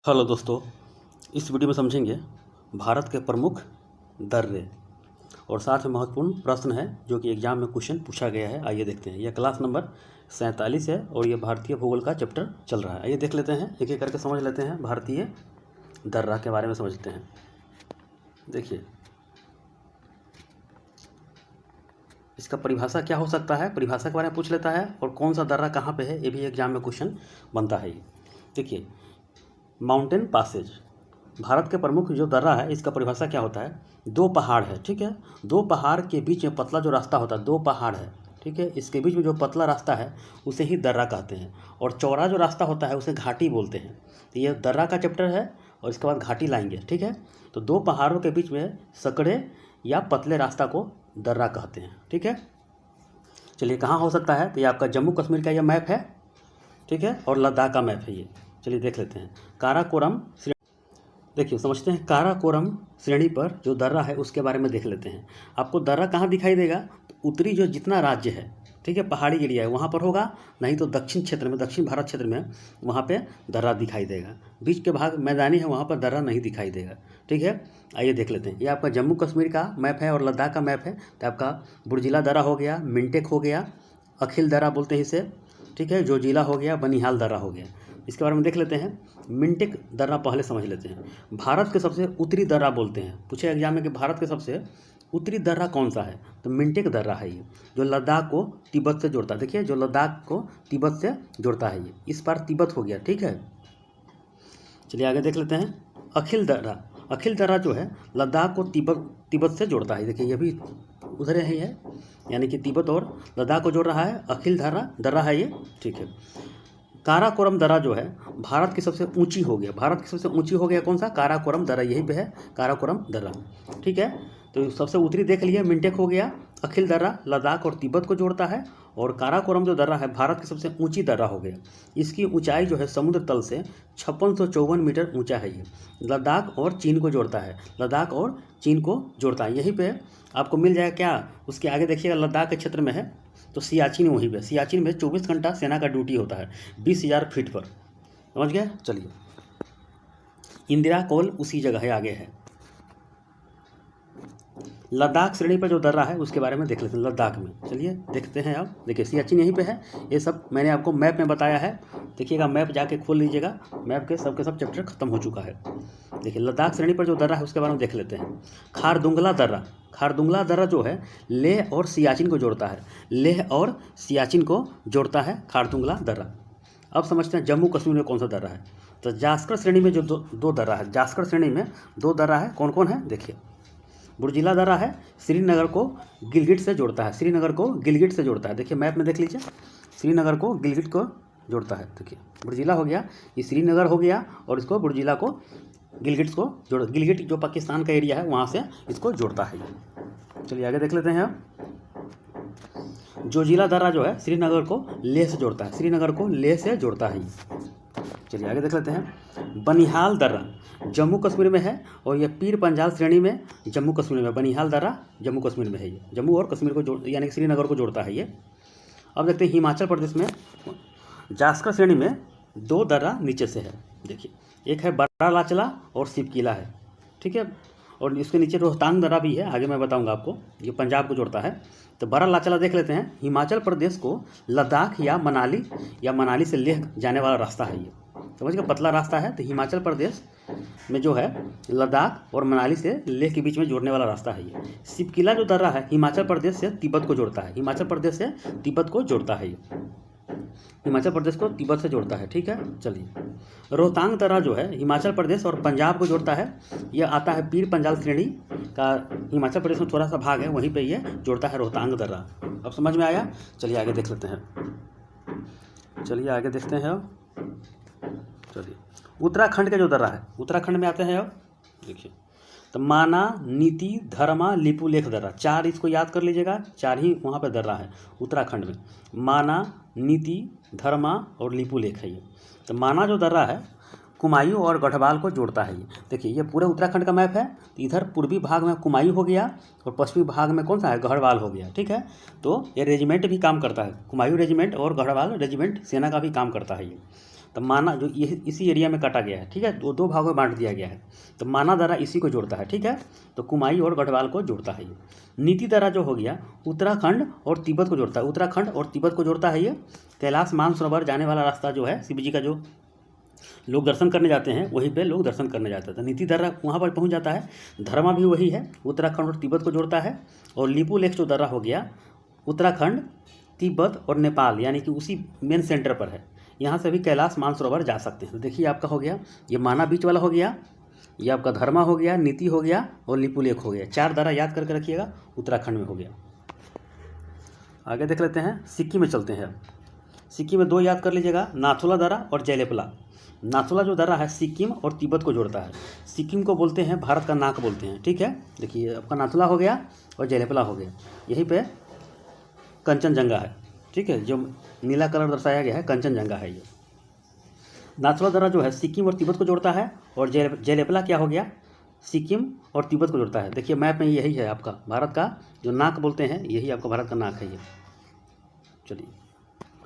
Hello दोस्तों, इस video में समझेंगे भारत के प्रमुख दर्रे और साथ में महत्वपूर्ण प्रश्न है जो कि एग्जाम में क्वेश्चन पूछा गया है। आइए देखते हैं। यह क्लास नंबर 47 है और ये भारतीय भूगोल का चैप्टर चल रहा है। आइए देख लेते हैं, एक एक करके समझ लेते हैं। भारतीय दर्रा के बारे में समझते हैं। देखिए, इसका परिभाषा क्या हो सकता है, परिभाषा के बारे में पूछ लेता है, और कौन सा दर्रा कहाँ पे है, ये भी एग्जाम में क्वेश्चन बनता है। ये देखिए, माउंटेन पासेज भारत के प्रमुख जो दर्रा है, इसका परिभाषा क्या होता है। दो पहाड़ है, ठीक है, दो पहाड़ के बीच में पतला जो रास्ता होता है, दो पहाड़ है, ठीक है, इसके बीच में जो पतला रास्ता है उसे ही दर्रा कहते हैं, और चौड़ा जो रास्ता होता है उसे घाटी बोलते हैं। तो ये दर्रा का चैप्टर है और इसके बाद घाटी लाएंगे, ठीक है। तो दो पहाड़ों के बीच में सकड़े या पतले रास्ता को दर्रा कहते हैं, ठीक है। चलिए, कहाँ हो सकता है, तो ये आपका जम्मू कश्मीर का ये मैप है, ठीक है, और लद्दाख का मैप है ये। चलिए देख लेते हैं। काराकोरम, देखिए समझते हैं। काराकोरम श्रेणी पर जो दर्रा है उसके बारे में देख लेते हैं। आपको दर्रा कहाँ दिखाई देगा, तो उत्तरी जो जितना राज्य है, ठीक है, पहाड़ी एरिया है वहाँ पर होगा, नहीं तो दक्षिण क्षेत्र में, दक्षिण भारत क्षेत्र में वहाँ पे दर्रा दिखाई देगा। बीच के भाग मैदानी है, वहाँ पर दर्रा नहीं दिखाई देगा, ठीक है। आइए देख लेते हैं। ये आपका जम्मू कश्मीर का मैप है और लद्दाख का मैप है। तो आपका बुर्जिला दर्रा हो गया, मिंटेक हो गया, अखिल दर्रा बोलते हैं इसे, ठीक है, जोजिला हो गया, बनिहाल दर्रा हो गया। इसके बारे में देख लेते हैं। मिंटेक दर्रा पहले समझ लेते हैं। भारत के सबसे उत्तरी दर्रा बोलते हैं, पूछे एग्जाम में कि भारत के सबसे उत्तरी दर्रा कौन सा है, तो मिंटेक दर्रा है ये, जो लद्दाख को तिब्बत से जोड़ता है। देखिए, जो लद्दाख को तिब्बत से जोड़ता है ये, इस बार तिब्बत हो गया, ठीक है। चलिए आगे देख लेते हैं। अखिल दर्रा, अखिल दर्रा जो है लद्दाख को तिब्बत से जोड़ता है। देखिए, ये भी उधर ही है, यानी कि तिब्बत और लद्दाख को जोड़ रहा है। अखिल दर्रा है ये, ठीक है। काराकोरम दर्रा जो है भारत की सबसे ऊंची हो गया, भारत की सबसे ऊंची हो गया कौन सा, काराकोरम दर्रा, यहीं पे है काराकोरम दर्रा, ठीक है। तो सबसे उत्तरी देख लिए, मिंटेक हो गया। अखिल दर्रा लद्दाख और तिब्बत को जोड़ता है, और काराकोरम जो दर्रा है भारत की सबसे ऊंची दर्रा हो गया। इसकी ऊंचाई जो है समुद्र तल से 5654 मीटर ऊंचा है ये। लद्दाख और चीन को जोड़ता है, लद्दाख और चीन को जोड़ता है। यहीं पे आपको मिल जाएगा क्या, उसके आगे देखिएगा, लद्दाख के क्षेत्र में है तो सियाचिन वहीं पे, सियाचिन में 24 घंटा सेना का ड्यूटी होता है 20,000 फीट पर, समझ गए। चलिए, इंदिरा कोल उसी जगह है, आगे है। लद्दाख श्रेणी पर जो दर्रा है उसके बारे में देख लेते हैं लद्दाख में। चलिए देखते हैं। अब देखिए, सियाचिन यहीं पे है। ये सब मैंने आपको मैप में बताया है, देखिएगा, मैप जाके खोल लीजिएगा, मैप के सब चैप्टर खत्म हो चुका है। देखिए, लद्दाख श्रेणी पर जो दर्रा है उसके बारे में देख लेते हैं। खारदुंगला दर्रा, खारदुंगला दर्रा जो है लेह और सियाचिन को जोड़ता है, लेह और सियाचिन को जोड़ता है खारदुंगला दर्रा। अब समझते हैं जम्मू कश्मीर में कौन सा दर्रा है। तो जास्कर श्रेणी में जो दो दर्रा है, जास्कर श्रेणी में दो दर्रा है, कौन कौन है, देखिए। बुर्जिला दर्रा है, श्रीनगर को गिलगिट से जोड़ता है, श्रीनगर को गिलगिट से जोड़ता है। देखिए मैप में देख लीजिए, श्रीनगर को गिलगिट को जोड़ता है। देखिए, बुर्जिला हो गया, ये श्रीनगर हो गया, और इसको बुर्जिला को गिलगिट को जोड़, गिलगिट जो पाकिस्तान का एरिया है वहाँ से इसको जोड़ता है ये। चलिए आगे देख लेते हैं। जोजिला दर्रा जो है श्रीनगर को लेह से जोड़ता है, श्रीनगर को लेह से जोड़ता है। चलिए आगे देख लेते हैं। बनिहाल दर्रा जम्मू कश्मीर में है, और यह पीर पंजाल श्रेणी में जम्मू कश्मीर में, बनिहाल दर्रा जम्मू कश्मीर में है। ये जम्मू और कश्मीर को जोड़, यानी कि श्रीनगर को जोड़ता है ये। अब देखते हैं हिमाचल प्रदेश में जास्कर श्रेणी में दो दर्रा नीचे से है। देखिए, एक है बड़ा लाचला और सिपकिला है, ठीक है, और इसके नीचे रोहतांग दर्रा भी है, आगे मैं बताऊंगा आपको, ये पंजाब को जोड़ता है। तो बड़ा लाचला देख लेते हैं। हिमाचल प्रदेश को लद्दाख या मनाली से लेह जाने वाला रास्ता है ये, समझ गए, पतला रास्ता है। तो हिमाचल प्रदेश में जो है लद्दाख और मनाली से लेह के बीच में जोड़ने वाला रास्ता है ये। सिपकिला जो दर्रा है हिमाचल प्रदेश से तिब्बत को जोड़ता है, हिमाचल प्रदेश से तिब्बत को जोड़ता है ये, हिमाचल प्रदेश को तिब्बत से जोड़ता है, ठीक है। चलिए, रोहतांग दर्रा जो है हिमाचल प्रदेश और पंजाब को जोड़ता है, यह आता है पीर पंजाल श्रेणी का, हिमाचल प्रदेश में थोड़ा सा भाग है, वहीं पे ये जोड़ता है रोहतांग दर्रा। अब समझ में आया। चलिए आगे देख लेते हैं, चलिए आगे देखते हैं। चलिए, उत्तराखंड का जो दर्रा है, उत्तराखंड में आते हैं। अब देखिए, तो माना, नीति, धर्मा, लिपुलेख दर्रा, चार इसको याद कर लीजिएगा, चार ही वहाँ पे दर्रा है उत्तराखंड में। माना, नीति, धर्मा और लिपुलेख है ये। तो माना जो दर्रा है कुमायूं और गढ़वाल को जोड़ता है ये। देखिए, ये पूरे उत्तराखंड का मैप है। तो इधर पूर्वी भाग में कुमायूं हो गया और पश्चिमी भाग में कौन सा है, गढ़वाल हो गया, ठीक है। तो ये रेजिमेंट भी काम करता है, कुमायूं रेजिमेंट और गढ़वाल रेजिमेंट सेना का भी काम करता है ये। तो माना जो ये इसी एरिया में काटा गया है, ठीक है, दो भागों में बांट दिया गया है। तो माना दर्रा इसी को जोड़ता है, ठीक है, तो कुमाई और गढ़वाल को जोड़ता है ये। नीति दर्रा जो हो गया उत्तराखंड और तिब्बत को जोड़ता है, उत्तराखंड और तिब्बत को जोड़ता है ये। कैलाश मानसरोवर जाने वाला रास्ता जो है शिव जी का, जो लोग दर्शन करने जाते हैं वहीं पे लोग दर्शन करने जाते हैं, तो नीति दर्रा वहाँ पर पहुँच जाता है। धर्मा भी वही है, उत्तराखंड और तिब्बत को जोड़ता है। और लिपू लेक जो दर्रा हो गया उत्तराखंड, तिब्बत और नेपाल यानी कि उसी मेन सेंटर पर है, यहाँ से भी कैलाश मानसरोवर जा सकते हैं। तो देखिए आपका हो गया ये माना बीच वाला हो गया, ये आपका धर्मा हो गया, नीति हो गया और लिपू लेक हो गया। 4 दर्रा याद करके रखिएगा, उत्तराखंड में हो गया। आगे देख लेते हैं, सिक्किम में चलते हैं। सिक्किम में 2 याद कर लीजिएगा, नाथुला दर्रा और जयलेपला। नाथुला जो दर्रा है सिक्किम और तिब्बत को जोड़ता है। सिक्किम को बोलते हैं भारत का नाक बोलते हैं, ठीक है। देखिए आपका नाथुला हो गया और जयलेपला हो गया, यहीं पे कंचनजंगा है, ठीक है, जो नीला कलर दर्शाया गया है कंचनजंगा है ये। नाथुला दर्रा जो है सिक्किम और तिब्बत को जोड़ता है, और जयलेपला क्या हो गया, सिक्किम और तिब्बत को जोड़ता है। देखिए मैप में यही है आपका भारत का जो नाक बोलते हैं, यही आपका भारत का नाक है ये। चलिए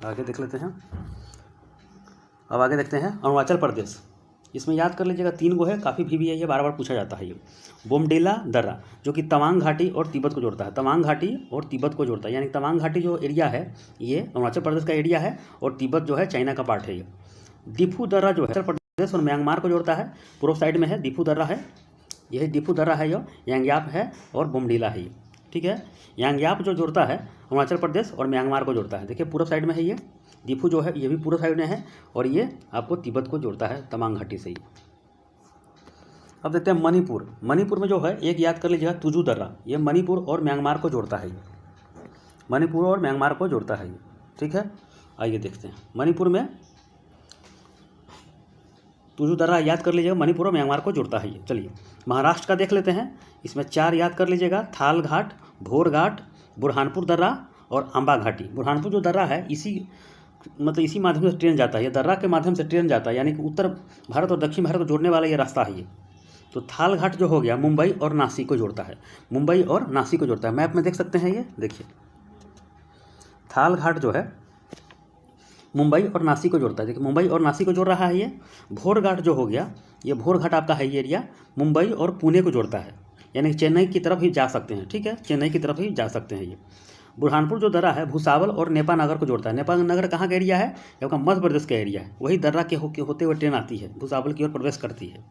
आगे देख लेते हैं। अब आगे देखते हैं अरुणाचल प्रदेश। इसमें याद कर लीजिएगा 3 गो है, काफ़ी भी है, ये बार बार पूछा जाता है ये। बोमडिला दर्रा जो कि तवांग घाटी और तिब्बत को जोड़ता है, तवांग घाटी और तिब्बत को जोड़ता है, यानी तवांग घाटी जो एरिया है ये अरुणाचल प्रदेश का एरिया है, और तिब्बत जो है चाइना का पार्ट है ये। डिफू दर्रा जो है अरुणाचल प्रदेश और म्यांमार को जोड़ता है, पूर्व साइड में है डिफू दर्रा है, यही डिफू दर्रा है, ये यांग्याप है और बोमडिला है ये, ठीक है। यांग्याप जो जोड़ता है अरुणाचल प्रदेश और म्यांमार को जोड़ता है, देखिए पूर्व साइड में है ये। डिफू जो है ये भी पूर्व साइड में है, और ये आपको तिब्बत को जोड़ता है तवांग घाटी से ही। अब देखते हैं मणिपुर। मणिपुर में जो है एक याद कर लीजिएगा तुजू दर्रा, ये मणिपुर और म्यांमार को जोड़ता है ये, मणिपुर और म्यांमार को जोड़ता है ये, ठीक है। आइए देखते हैं मणिपुर में तुजू दर्रा याद कर लीजिएगा, मणिपुर और म्यांमार को जोड़ता है ये। चलिए महाराष्ट्र का देख लेते हैं, इसमें 4 याद कर लीजिएगा, थाल घाट, भोर घाट, बुरहानपुर दर्रा और अम्बा घाटी। बुरहानपुर जो दर्रा है इसी माध्यम से ट्रेन जाता है, ये दर्रा के माध्यम से ट्रेन जाता है, यानी कि उत्तर भारत और दक्षिण भारत को जोड़ने वाला ये रास्ता है ये। तो थाल घाट जो हो गया मुंबई और नासिक को जोड़ता है, मुंबई और नासिक को जोड़ता है, मैप में देख सकते हैं ये। देखिए थाल घाट जो है मुंबई और नासिक को जोड़ता है, देखिए मुंबई और नासिक को जोड़ रहा है ये। भोर घाट जो हो गया ये भोर घाट आपका है ये एरिया, मुंबई और पुणे को जोड़ता है, यानी कि चेन्नई की तरफ ही जा सकते हैं, ठीक है, चेन्नई की तरफ ही जा सकते हैं ये। बुरहानपुर जो दर्रा है भूसावल और नेपा नगर को जोड़ता है। नेपा नगर कहाँ का एरिया है, आपका मध्य प्रदेश का एरिया है, वही दर्रा के होते हुए ट्रेन आती है, भूसावल की ओर प्रवेश करती है।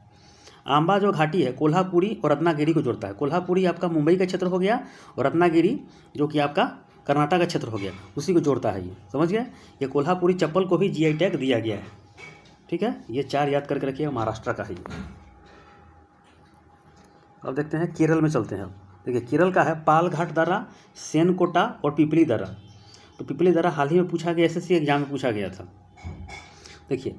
आंबा जो घाटी है कोल्हापुरी और रत्नागिरी को जोड़ता है, कोल्हापुरी आपका मुंबई का क्षेत्र हो गया, और रत्नागिरी जो कि आपका कर्नाटक का क्षेत्र हो गया, उसी को जोड़ता है ये, समझ गए। ये कोल्हापुरी चप्पल को भी GI टैग दिया गया है, ठीक है। ये 4 याद करके रखिएगा, महाराष्ट्र का है ये। अब देखते हैं केरल में चलते हैं। देखिए केरल का है पालघाट दर्रा, सेनकोटा और पिपली दर्रा। तो पिपली दर्रा हाल ही में पूछा गया, SSC एग्जाम में पूछा गया था। देखिए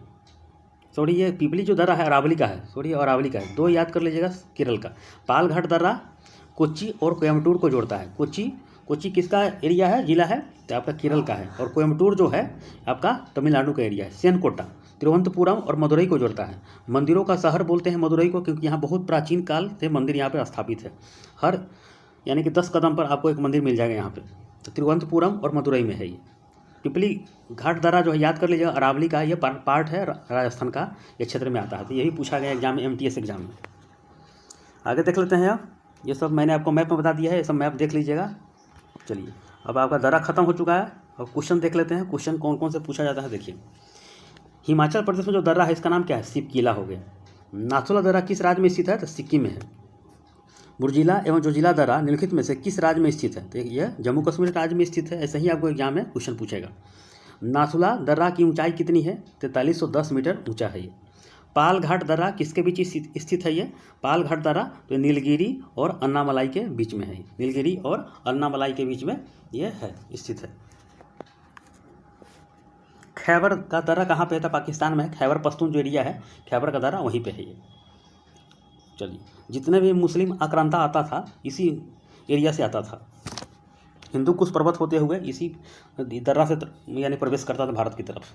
सॉरी ये पिपली जो दर्रा है अरावली का है, सॉरी अरावली का है, 2 याद कर लीजिएगा केरल का। पालघाट दर्रा कोच्चि और कोयम्बटूर को जोड़ता है, कोच्चि किसका एरिया है, जिला है, तो आपका केरल का है, और कोयम्बटूर जो है आपका तमिलनाडु का एरिया है। सेनकोटा तिरुवनंतपुरम और मदुरई को जोड़ता है, मंदिरों का शहर बोलते हैं मदुरई को, क्योंकि यहाँ बहुत प्राचीन काल से मंदिर यहाँ पर स्थापित है, हर यानी कि 10 कदम पर आपको एक मंदिर मिल जाएगा यहाँ पे। तो तिरुवनंतपुरम और मदुरई में है ये। पिपली घाट दर्रा जो है याद कर लीजिएगा अरावली का, ये पार्ट है राजस्थान का, ये क्षेत्र में आता है, तो यही पूछा गया एग्जाम में, MTS एग्जाम में। आगे देख लेते हैं, ये सब मैंने आपको मैप में बता दिया है, ये सब मैप देख लीजिएगा। चलिए अब आपका दर्रा खत्म हो चुका है, अब क्वेश्चन देख लेते हैं, क्वेश्चन कौन कौन से पूछा जाता है। देखिए हिमाचल प्रदेश में जो दर्रा है इसका नाम क्या है, शिवकीला हो गया। नाथुला दर्रा किस राज्य में स्थित है, तो सिक्किम में है। बुर्जिला एवं जोजिला दर्रा निम्नलिखित में से किस राज्य में स्थित है, तो यह जम्मू कश्मीर राज्य में स्थित है, ऐसे ही आपको एग्जाम में क्वेश्चन पूछेगा। नाथुला दर्रा की ऊंचाई कितनी है, 4310 मीटर ऊंचा है ये। पालघाट दर्रा किसके बीच स्थित है ये, पालघाट दर्रा तो नीलगिरी और अन्नामलाई के बीच में है, नीलगिरी और अन्नामलाई के बीच में ये है स्थित है। खैबर का दर्रा कहाँ पे था, पाकिस्तान में है, खैबर पख्तून जो एरिया है खैबर का दर्रा वहीं पे है ये। चलिए जितने भी मुस्लिम आक्रांता आता था इसी एरिया से आता था, हिंदू कुश पर्वत होते हुए इसी दर्रा से यानी प्रवेश करता था भारत की तरफ।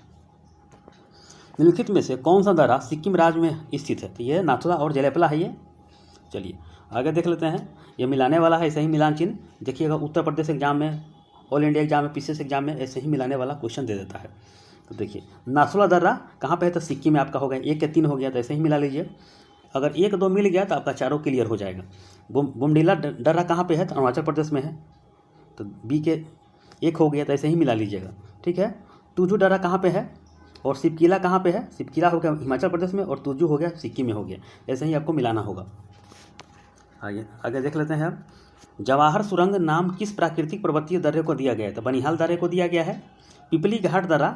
निम्नलिखित में से कौन सा दर्रा सिक्किम राज्य में स्थित है, तो ये नाथुला और जयलेपला है ये। चलिए आगे देख लेते हैं, ये मिलाने वाला है, ऐसे ही मिलान चिन्ह देखिएगा उत्तर प्रदेश एग्जाम में, ऑल इंडिया एग्जाम में, PCS एग्जाम में ऐसे ही मिलाने वाला क्वेश्चन दे देता है। तो देखिए नाथुला दर्रा कहाँ पे है, तो सिक्किम में आपका हो गया, 1 के 3 हो गया, तो ऐसे ही मिला लीजिए। अगर 1 2 मिल गया तो आपका चारों क्लियर हो जाएगा। बुमडिला दर्रा कहाँ पे है, तो अरुणाचल प्रदेश में है, तो बी के 1 हो गया, तो ऐसे ही मिला लीजिएगा। ठीक है, तुजू दर्रा कहाँ पे है और सिपकिला कहाँ पे है, सिपकिला हो गया हिमाचल प्रदेश में और तुजू हो गया सिक्किम में हो गया, ऐसे ही आपको मिलाना होगा। आइए आगे देख लेते हैं अब, जवाहर सुरंग नाम किस प्राकृतिक पर्वतीय दर्रे को दिया गया है, तो बनिहाल दर्रे को दिया गया है। पिपली घाट दर्रा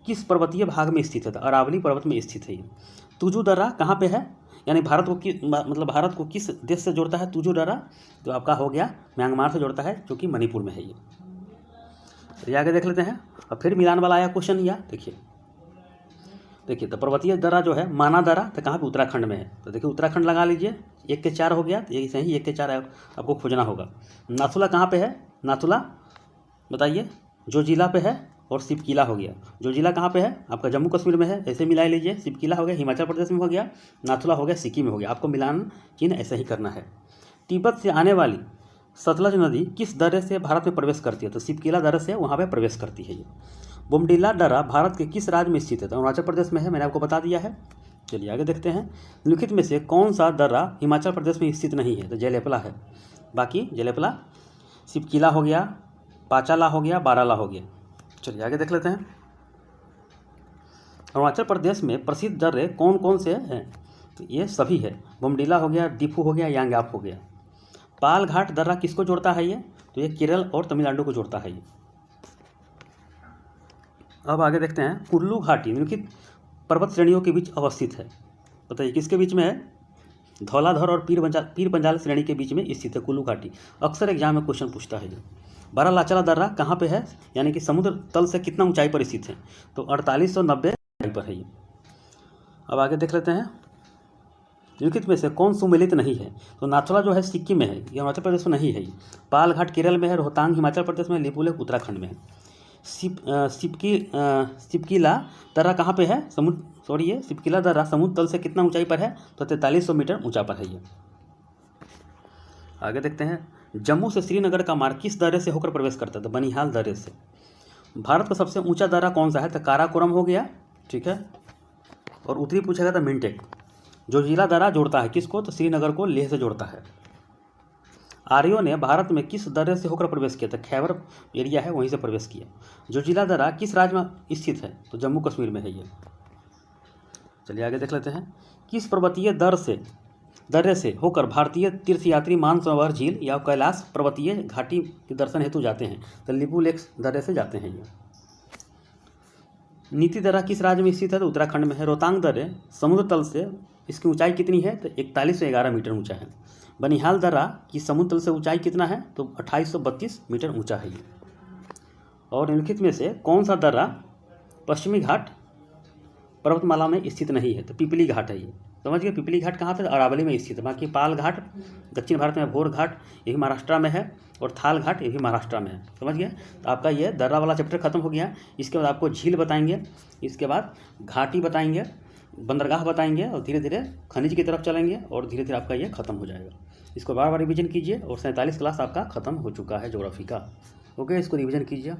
किस पर्वतीय भाग में स्थित है, तो अरावली पर्वत में स्थित है ये। तुजू दर्रा कहाँ पे है, यानी भारत को मतलब भारत को किस देश से जोड़ता है तुजू दर्रा, तो आपका हो गया म्यांमार से जोड़ता है, जो कि मणिपुर में है ये। तो आगे देख लेते हैं, और फिर मिलान वाला आया क्वेश्चन। या देखिए तो पर्वतीय दर्रा जो है माना दर्रा, तो कहाँ पे, उत्तराखंड में है, तो देखिए उत्तराखंड लगा लीजिए, 1 के 4 हो गया, तो यही सही 1 के 4 आपको खोजना होगा। नाथुला कहाँ पे है, नाथुला बताइए, जो जिला पे है, और सिपकिला हो गया, जो जिला कहाँ पे है आपका जम्मू कश्मीर में है, ऐसे मिला लीजिए। सिपकिला हो गया हिमाचल प्रदेश में हो गया, नाथुला हो गया सिक्किम में हो गया, आपको मिलान चिन्ह ऐसे ही करना है। तिब्बत से आने वाली सतलज नदी किस दर्रे से भारत में प्रवेश करती है, तो सिपकिला दर्रे से वहाँ पर प्रवेश करती है ये। बुमडिला दर्रा भारत के किस राज्य में स्थित है, तो अरुणाचल प्रदेश में है, मैंने आपको बता दिया है। चलिए आगे देखते हैं, निम्नलिखित में से कौन सा दर्रा हिमाचल प्रदेश में स्थित नहीं है, तो जयलेपला है। बाकी जयलेपला, सिपकिला हो गया, पाचाला हो गया, बाराला हो गया। चलिए आगे देख लेते हैं, अरुणाचल प्रदेश में प्रसिद्ध दर्रे कौन कौन से हैं, तो ये सभी है, बुमडिला हो गया, डिफू हो गया, यांगआप हो गया। पाल घाट दर्रा किसको जोड़ता है ये, तो ये केरल और तमिलनाडु को जोड़ता है ये। अब आगे देखते हैं, कुल्लू घाटी निम्नलिखित पर्वत श्रेणियों के बीच अवस्थित है, बताइए किसके बीच में है, धौलाधर और पीर पंजाल श्रेणी के बीच में स्थित है कुल्लू घाटी। अक्सर एग्जाम में क्वेश्चन पूछता है ये। बारालाचाला दर्रा कहाँ पे है, यानी कि समुद्र तल से कितना ऊंचाई पर स्थित है, तो 4890 ऊंचाई पर है ये। अब आगे देख लेते हैं, निम्नलिखित में से कौन सुमेलित नहीं है, तो नाथुला जो है सिक्किम में है, ये अरुणाचल प्रदेश में नहीं है ये। पाल घाट केरल में है, रोहतांग हिमाचल प्रदेश में, लिपुलेख उत्तराखंड में है। सिपकिला दर्रा कहाँ पे है, सिपकिला दर्रा समुद्र तल से कितना ऊंचाई पर है, तो 4300 मीटर ऊंचा पर है ये। आगे देखते हैं, जम्मू से श्रीनगर का मार्ग किस दर्रे से होकर प्रवेश करता है, तो बनिहाल दर्रे से। भारत का सबसे ऊंचा दर्रा कौन सा है, तो काराकोरम हो गया, ठीक है, और उत्तरी पूछेगा तो मिंटेक। जो जिला दर्रा जोड़ता है किसको, तो श्रीनगर को लेह से जोड़ता है। आर्यों ने भारत में किस दर्रे से होकर प्रवेश किया, तो खैबर एरिया है वहीं से प्रवेश किया। जो जिला दर्रा किस राज्य में स्थित है, तो जम्मू कश्मीर में है ये। चलिए आगे देख लेते हैं, किस पर्वतीय दर्रे से होकर भारतीय तीर्थयात्री मानसरोवर झील या कैलाश पर्वतीय घाटी के दर्शन हेतु जाते हैं, तो लिपुलेख दर्रे से जाते हैं ये। नीति दर्रा किस राज्य में स्थित है, तो उत्तराखंड में है। रोहतांग दर्रे समुद्र तल से इसकी ऊंचाई कितनी है, तो 4111 मीटर ऊंचा है। बनिहाल दर्रा की समुद्र तल से ऊंचाई कितना है, तो 2832 मीटर ऊंचा है ये। और निम्नलिखित में से कौन सा दर्रा पश्चिमी घाट पर्वतमाला में स्थित नहीं है, तो पिपली घाट है ये। समझ गए, पिपली घाट कहाँ पे, अरावली में स्थित है। बाकी पाल घाट दक्षिण भारत में, भोर घाट ये भी महाराष्ट्र में है, और थाल घाट ये भी महाराष्ट्र में है। समझ गए, तो आपका ये दर्रा वाला चैप्टर खत्म हो गया। इसके बाद आपको झील बताएंगे, इसके बाद घाटी बताएंगे, बंदरगाह बताएंगे, और धीरे धीरे खनिज की तरफ चलेंगे, और धीरे धीरे आपका ये खत्म हो जाएगा। इसको बार बार रिवीजन कीजिए, और 47 क्लास आपका खत्म हो चुका है ज्योग्राफी का। ओके, इसको रिवीजन कीजिए।